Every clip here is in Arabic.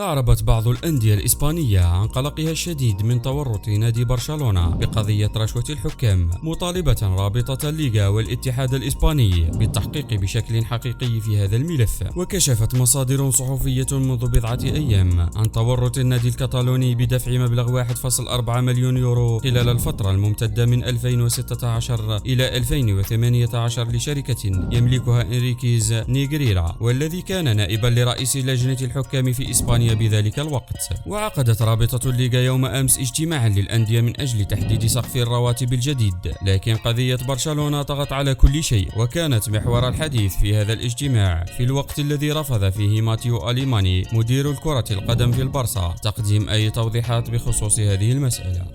أعربت بعض الأندية الإسبانية عن قلقها الشديد من تورط نادي برشلونة بقضية رشوة الحكام، مطالبة رابطة الليغا والاتحاد الإسباني بالتحقيق بشكل حقيقي في هذا الملف. وكشفت مصادر صحفية منذ بضعة أيام عن تورط النادي الكتالوني بدفع مبلغ 1.4 مليون يورو خلال الفترة الممتدة من 2016 إلى 2018 لشركة يملكها إنريكيز نيغريرا، والذي كان نائبا لرئيس لجنة الحكام في إسبانيا بذلك الوقت. وعقدت رابطة الليغا يوم أمس اجتماعا للأندية من أجل تحديد سقف الرواتب الجديد، لكن قضية برشلونة طغت على كل شيء وكانت محور الحديث في هذا الاجتماع، في الوقت الذي رفض فيه ماتيو أليماني مدير كرة القدم في البارسا تقديم أي توضيحات بخصوص هذه المسألة.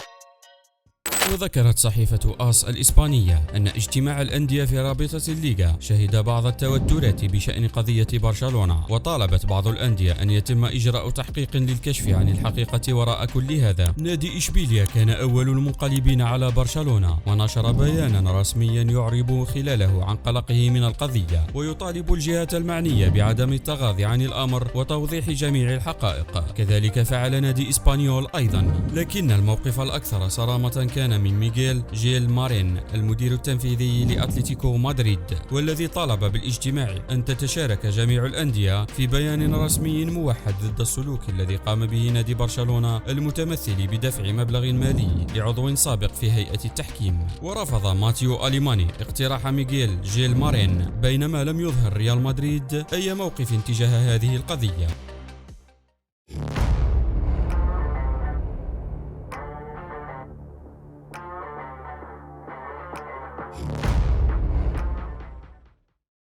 وذكرت صحيفة آس الإسبانية أن اجتماع الأندية في رابطة الليغا شهد بعض التوترات بشأن قضية برشلونة، وطالبت بعض الأندية أن يتم إجراء تحقيق للكشف عن الحقيقة وراء كل هذا. نادي إشبيليا كان أول المنقلبين على برشلونة، ونشر بيانا رسميا يعرب خلاله عن قلقه من القضية، ويطالب الجهات المعنية بعدم التغاضي عن الأمر وتوضيح جميع الحقائق. كذلك فعل نادي إسبانيول أيضا، لكن الموقف الأكثر صرامة كان من ميغيل جيل مارين المدير التنفيذي لأتلتيكو مدريد، والذي طالب بالاجتماع أن تتشارك جميع الأندية في بيان رسمي موحد ضد السلوك الذي قام به نادي برشلونة المتمثل بدفع مبلغ مالي لعضو سابق في هيئة التحكيم. ورفض ماتيو أليماني اقتراح ميغيل جيل مارين، بينما لم يظهر ريال مدريد أي موقف تجاه هذه القضية.